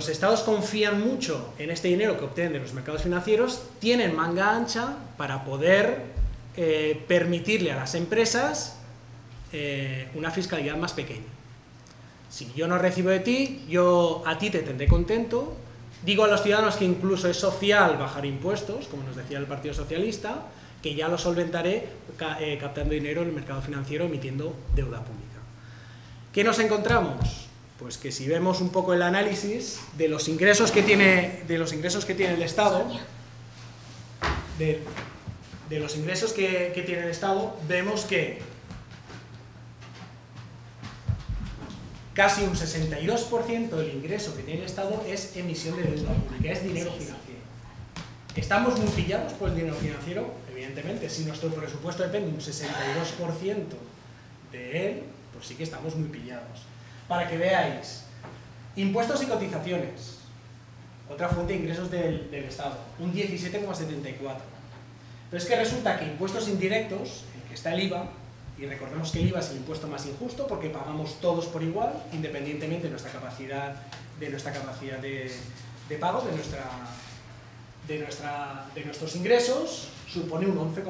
los estados confían mucho en este dinero que obtienen de los mercados financieros, tienen manga ancha para poder permitirle a las empresas una fiscalidad más pequeña. Si yo no recibo de ti, yo a ti te tendré contento. Digo a los ciudadanos que incluso es social bajar impuestos, como nos decía el Partido Socialista, que ya lo solventaré captando dinero en el mercado financiero, emitiendo deuda pública. ¿Qué nos encontramos? Pues que si vemos un poco el análisis de los ingresos que tiene, el Estado, vemos que casi un 62% del ingreso que tiene el Estado es emisión de deuda pública, es dinero financiero. ¿Estamos muy pillados por el dinero financiero? Evidentemente, si nuestro presupuesto depende un 62% de él, pues sí que estamos muy pillados. Para que veáis, impuestos y cotizaciones, otra fuente de ingresos del Estado, un 17,74%. Pero es que resulta que impuestos indirectos, en el que está el IVA, y recordemos que el IVA es el impuesto más injusto porque pagamos todos por igual, independientemente de nuestra capacidad de pago, de nuestros ingresos, supone un 11,61%.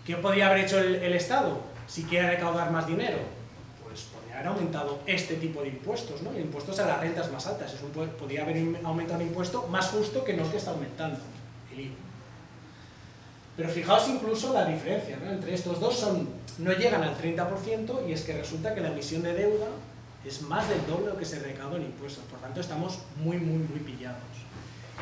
¿Qué podría haber hecho el Estado si quiere recaudar más dinero? Pues podría haber aumentado este tipo de impuestos, ¿no? Impuestos a las rentas más altas. Podría haber aumentado un impuesto más justo que no el que está aumentando, el IVA. Pero fijaos incluso la diferencia, ¿no? Entre estos dos no llegan al 30%, y es que resulta que la emisión de deuda es más del doble de lo que se recauda en impuestos. Por tanto, estamos muy pillados.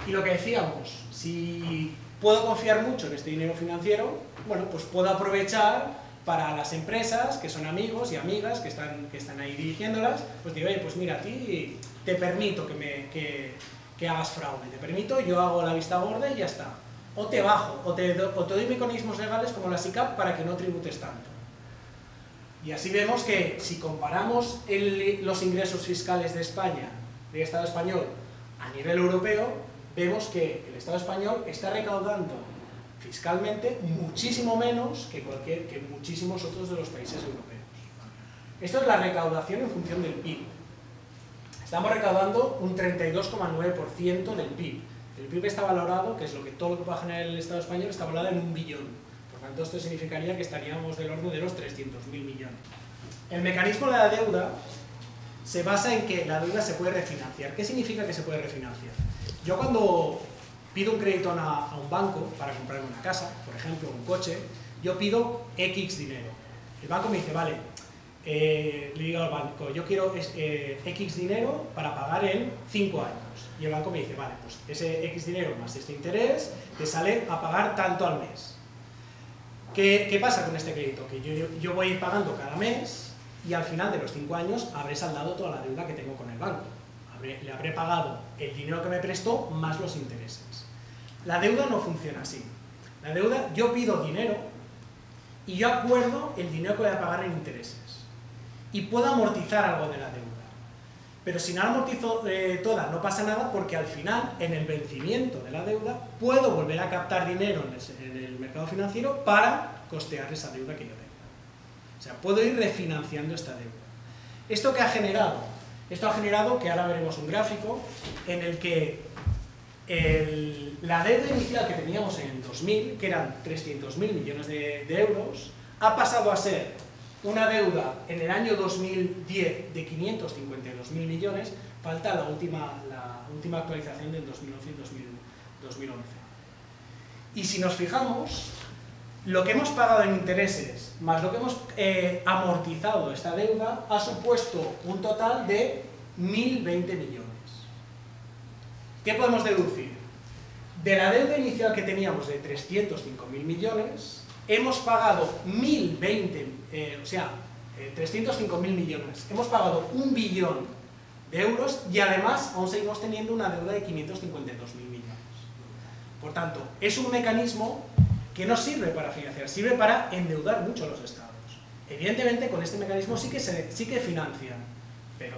Y lo que decíamos, si puedo confiar mucho en este dinero financiero, bueno, pues puedo aprovechar para las empresas que son amigos y amigas que están ahí dirigiéndolas, pues digo, oye, pues mira, a ti te permito que hagas fraude, te permito, yo hago la vista gorda y ya está. O te bajo, o te doy mecanismos legales como la SICAP para que no tributes tanto. Y así vemos que si comparamos los ingresos fiscales de España, del Estado español, a nivel europeo, vemos que el Estado español está recaudando fiscalmente muchísimo menos que muchísimos otros de los países europeos. Esto es la recaudación en función del PIB. Estamos recaudando un 32,9% del PIB. El PIB está valorado, que es todo lo que puede generar el Estado español, está valorado en 1 billón. Por tanto, esto significaría que estaríamos del orden de los 300.000 millones. El mecanismo de la deuda se basa en que la deuda se puede refinanciar. ¿Qué significa que se puede refinanciar? Yo cuando pido un crédito a un banco para comprar una casa, por ejemplo, un coche, yo pido X dinero. El banco me dice, vale, le digo al banco, yo quiero X dinero para pagar en 5 años. Y el banco me dice, vale, pues ese X dinero más este interés te sale a pagar tanto al mes. ¿Qué pasa con este crédito? Que yo voy a ir pagando cada mes y al final de los 5 años habré saldado toda la deuda que tengo con el banco. Le habré pagado el dinero que me prestó más los intereses. La deuda no funciona así. La deuda, yo pido dinero y yo acuerdo el dinero que voy a pagar en intereses. Y puedo amortizar algo de la deuda. Pero si no la amortizo toda, no pasa nada, porque al final, en el vencimiento de la deuda, puedo volver a captar dinero en el mercado financiero para costear esa deuda que yo tengo. O sea, puedo ir refinanciando esta deuda. ¿Esto qué ha generado? Esto ha generado que ahora veremos un gráfico en el que la deuda inicial que teníamos en el 2000, que eran 300.000 millones de euros, ha pasado a ser una deuda en el año 2010 de 552.000 millones, falta la última actualización del 2011 y 2011. Y si nos fijamos, lo que hemos pagado en intereses más lo que hemos amortizado esta deuda ha supuesto un total de 1.020 millones. ¿Qué podemos deducir? De la deuda inicial que teníamos de 305.000 millones, hemos pagado 305.000 millones. Hemos pagado 1 billón de euros y además aún seguimos teniendo una deuda de 552.000 millones. Por tanto, es un mecanismo que no sirve para financiar, sirve para endeudar mucho a los estados. Evidentemente, con este mecanismo sí que financian, pero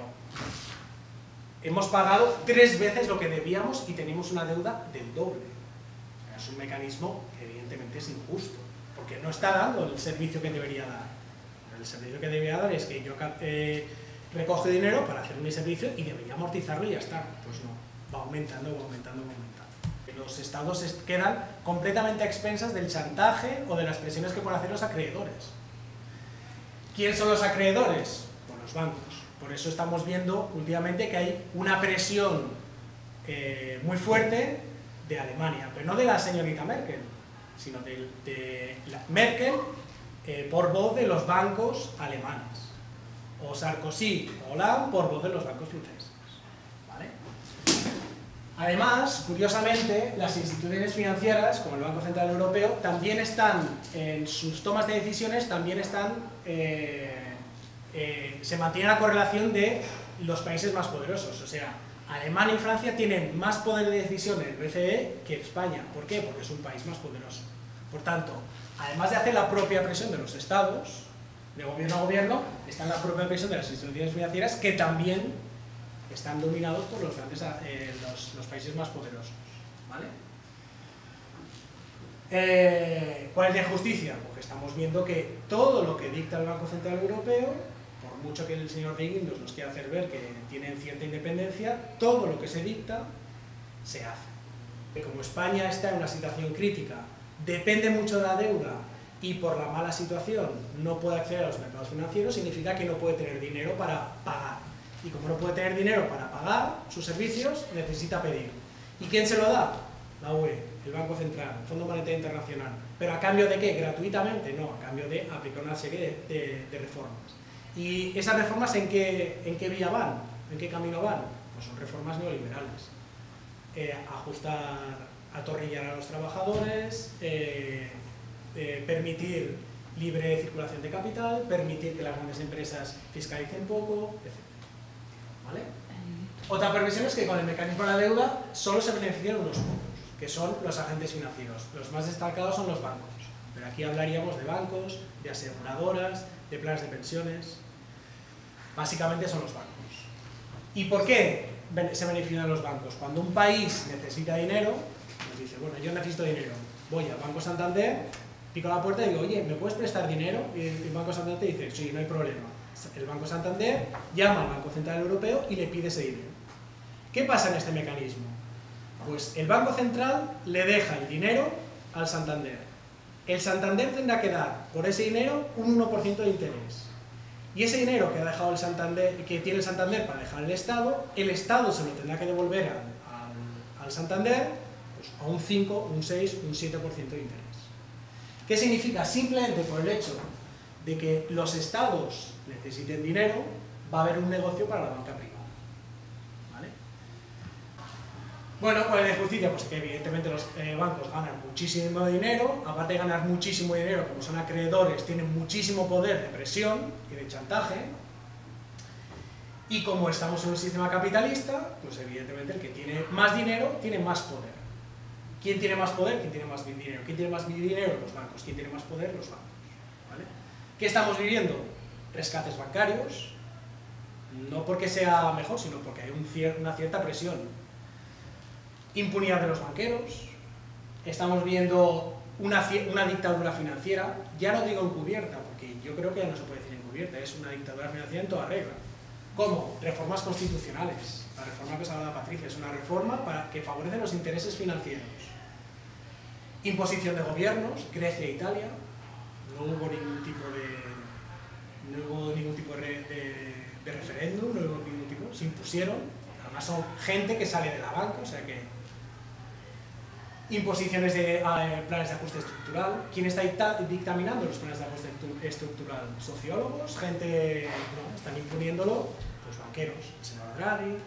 hemos pagado 3 veces lo que debíamos y tenemos una deuda del doble. Es un mecanismo que evidentemente es injusto, porque no está dando el servicio que debería dar. El servicio que debería dar es que yo recoge dinero para hacer un servicio y debería amortizarlo y ya está. Pues no, va aumentando, va aumentando, va aumentando. Los estados quedan completamente a expensas del chantaje o de las presiones que pueden hacer los acreedores. ¿Quién son los acreedores? Pues los bancos. Por eso estamos viendo últimamente que hay una presión muy fuerte de Alemania, pero no de la señorita Merkel, sino de la Merkel por voz de los bancos alemanes, o Sarkozy o Hollande por voz de los bancos franceses. ¿Vale? Además, curiosamente, las instituciones financieras, como el Banco Central Europeo, también están, en sus tomas de decisiones, también están, se mantiene la correlación de los países más poderosos. O sea, Alemania y Francia tienen más poder de decisión en el BCE que España. ¿Por qué? Porque es un país más poderoso. Por tanto, además de hacer la propia presión de los estados, de gobierno a gobierno, está la propia presión de las instituciones financieras que también están dominados por los grandes, los países más poderosos. ¿Vale? ¿Cuál es la injusticia? Porque estamos viendo que todo lo que dicta el Banco Central Europeo, por mucho que el señor de Guindos nos quiera hacer ver que tienen cierta independencia, todo lo que se dicta se hace. Como España está en una situación crítica, depende mucho de la deuda y por la mala situación no puede acceder a los mercados financieros, significa que no puede tener dinero para pagar. Y como no puede tener dinero para pagar sus servicios, necesita pedir. ¿Y quién se lo da? La UE, el Banco Central, el Fondo Monetario Internacional. ¿Pero a cambio de qué? ¿Gratuitamente? No, a cambio de aplicar una serie de reformas. ¿Y esas reformas en qué vía van? ¿En qué camino van? Pues son reformas neoliberales. Ajustar, atornillar a los trabajadores, permitir libre circulación de capital, permitir que las grandes empresas fiscalicen poco, etc. ¿Vale? Otra previsión es que con el mecanismo de la deuda solo se benefician unos pocos, que son los agentes financieros. Los más destacados son los bancos, pero aquí hablaríamos de bancos, de aseguradoras, de planes de pensiones. Básicamente son los bancos. ¿Y por qué se benefician los bancos? Cuando un país necesita dinero, nos dice, bueno, yo necesito dinero, voy al Banco Santander, pico a la puerta y digo, oye, ¿me puedes prestar dinero? Y el Banco Santander te dice, sí, no hay problema. El Banco Santander llama al Banco Central Europeo y le pide ese dinero. ¿Qué pasa en este mecanismo? Pues el Banco Central le deja el dinero al Santander. El Santander tendrá que dar por ese dinero un 1% de interés. Y ese dinero que ha dejado el Santander, que tiene el Santander para dejar el Estado se lo tendrá que devolver al Santander pues, a un 5, un 6, un 7% de interés. ¿Qué significa? Simplemente por el hecho de que los estados necesiten dinero, va a haber un negocio para la banca privada. ¿Vale? Bueno, ¿cuál es la injusticia? Pues que evidentemente los bancos ganan muchísimo dinero, aparte de ganar muchísimo dinero, como son acreedores, tienen muchísimo poder de presión y de chantaje, y como estamos en un sistema capitalista, pues evidentemente el que tiene más dinero tiene más poder. ¿Quién tiene más poder? ¿Quién tiene más dinero? ¿Quién tiene más dinero? Los bancos. ¿Quién tiene más poder? Los bancos. ¿Vale? ¿Qué estamos viviendo? Rescates bancarios, no porque sea mejor, sino porque hay una cierta presión. Impunidad de los banqueros, estamos viendo una dictadura financiera, ya no digo encubierta, porque yo creo que ya no se puede decir encubierta, es una dictadura financiera en toda regla. ¿Cómo? Reformas constitucionales. La reforma que os hablaba Patricia es una reforma que favorece los intereses financieros. Imposición de gobiernos, Grecia e Italia, no hubo ningún tipo de referéndum, no hubo ningún tipo, se impusieron, además son gente que sale de la banca, o sea que... Imposiciones de planes de ajuste estructural. ¿Quién está dictaminando los planes de ajuste estructural? Sociólogos, gente, no, están imponiéndolo, pues banqueros, el señor Draghi, etc.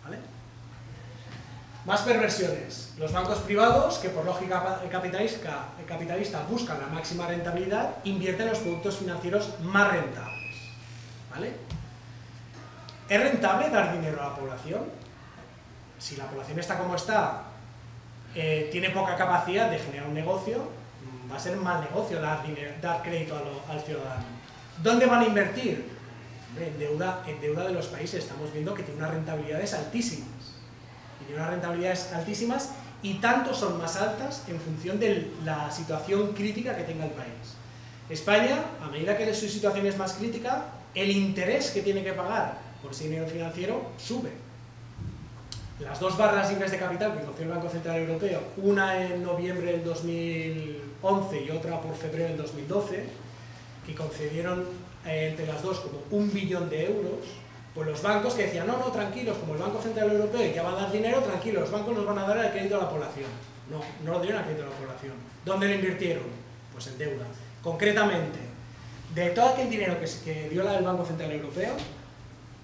¿Vale? Más perversiones. Los bancos privados, que por lógica capitalista buscan la máxima rentabilidad, invierten en los productos financieros más rentables. ¿Vale? ¿Es rentable dar dinero a la población? Si la población está como está, tiene poca capacidad de generar un negocio, va a ser un mal negocio dar crédito al ciudadano. ¿Dónde van a invertir? En deuda de los países. Estamos viendo que tiene unas rentabilidades altísimas. Y tanto son más altas en función de la situación crítica que tenga el país. España, a medida que su situación es más crítica, el interés que tiene que pagar por ese dinero financiero sube. Las dos barras libres de capital que concedió el Banco Central Europeo, una en noviembre del 2011 y otra por febrero del 2012, que concedieron entre las dos como 1 billón de euros, pues los bancos que decían, no, tranquilos, como el Banco Central Europeo ya va a dar dinero, tranquilos, los bancos nos van a dar el crédito a la población. No lo dieron al crédito a la población. ¿Dónde lo invirtieron? Pues en deuda. Concretamente, de todo aquel dinero que dio el Banco Central Europeo,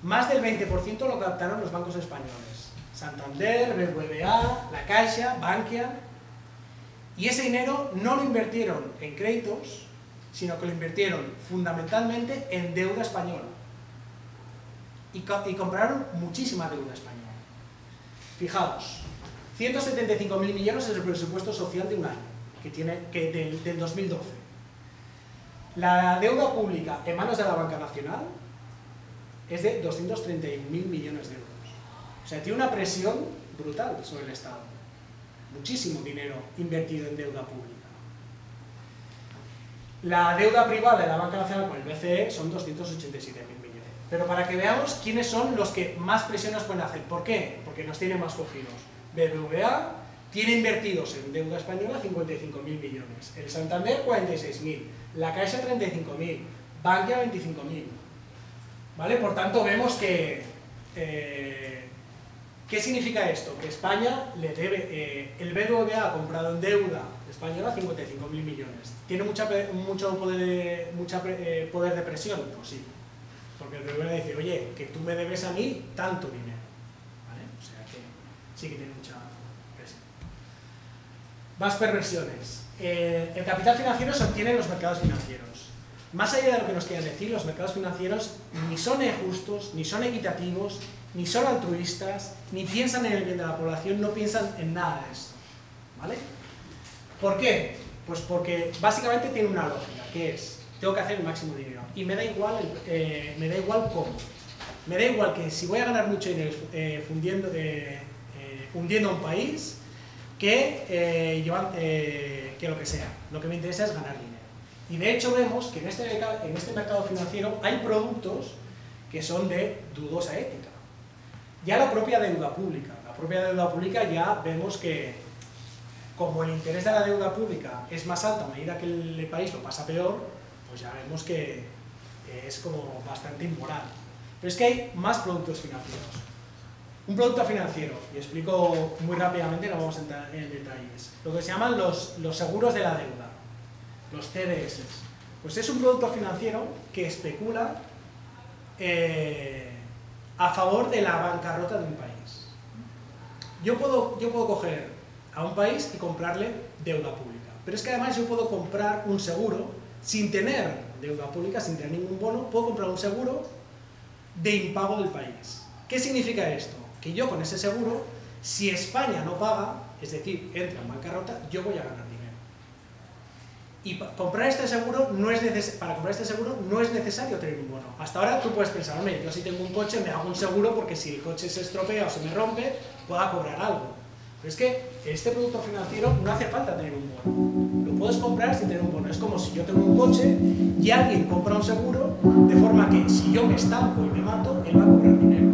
más del 20% lo captaron los bancos españoles. Santander, BBVA, La Caixa, Bankia. Y ese dinero no lo invirtieron en créditos, sino que lo invirtieron fundamentalmente en deuda española. Y compraron muchísima deuda española. Fijaos, 175.000 millones es el presupuesto social de un año, del 2012. La deuda pública en manos de la Banca Nacional es de 231.000 millones de euros. O sea, tiene una presión brutal sobre el Estado. Muchísimo dinero invertido en deuda pública. La deuda privada de la Banca Nacional con el BCE son 287.000 millones. Pero para que veamos quiénes son los que más presión nos pueden hacer. ¿Por qué? Porque nos tienen más cogidos. BBVA tiene invertidos en deuda española 55.000 millones. El Santander 46.000. La Caixa 35.000. Bankia 25.000. ¿Vale? Por tanto, vemos que... ¿qué significa esto? Que España le debe... el BBVA ha comprado en deuda española 55.000 millones. ¿Tiene mucho poder de presión? Pues sí. Porque el BBVA dice, oye, que tú me debes a mí tanto dinero. ¿Vale? O sea que sí que tiene mucha presión. Más perversiones. El capital financiero se obtiene en los mercados financieros. Más allá de lo que nos quieran decir, los mercados financieros ni son justos, ni son equitativos, ni son altruistas, ni piensan en el bien de la población, no piensan en nada de esto. ¿Vale? ¿Por qué? Pues porque básicamente tiene una lógica, que es, tengo que hacer el máximo dinero, y me da igual cómo. Me da igual que si voy a ganar mucho dinero hundiendo a un país, que lo que sea. Lo que me interesa es ganar dinero. Y de hecho vemos que en este mercado financiero hay productos que son de dudosa ética. Ya la propia deuda pública ya vemos que como el interés de la deuda pública es más alto a medida que el país lo pasa peor, pues ya vemos que es como bastante inmoral. Pero es que hay más productos financieros. Un producto financiero, y explico muy rápidamente, no vamos a entrar en detalles, lo que se llaman los seguros de la deuda, los CDS. Pues es un producto financiero que especula a favor de la bancarrota de un país. Yo puedo coger a un país y comprarle deuda pública, pero es que además yo puedo comprar un seguro sin tener deuda pública, sin tener ningún bono, puedo comprar un seguro de impago del país. ¿Qué significa esto? Que yo con ese seguro, si España no paga, es decir, entra en bancarrota, yo voy a ganar dinero. Y para comprar este seguro no es necesario tener un bono. Hasta ahora tú puedes pensar, hombre, yo si tengo un coche me hago un seguro porque si el coche se estropea o se me rompe, pueda cobrar algo. Pero es que este producto financiero no hace falta tener un bono. Lo puedes comprar sin tener un bono. Es como si yo tengo un coche y alguien compra un seguro, de forma que si yo me estanco y me mato, él va a cobrar dinero.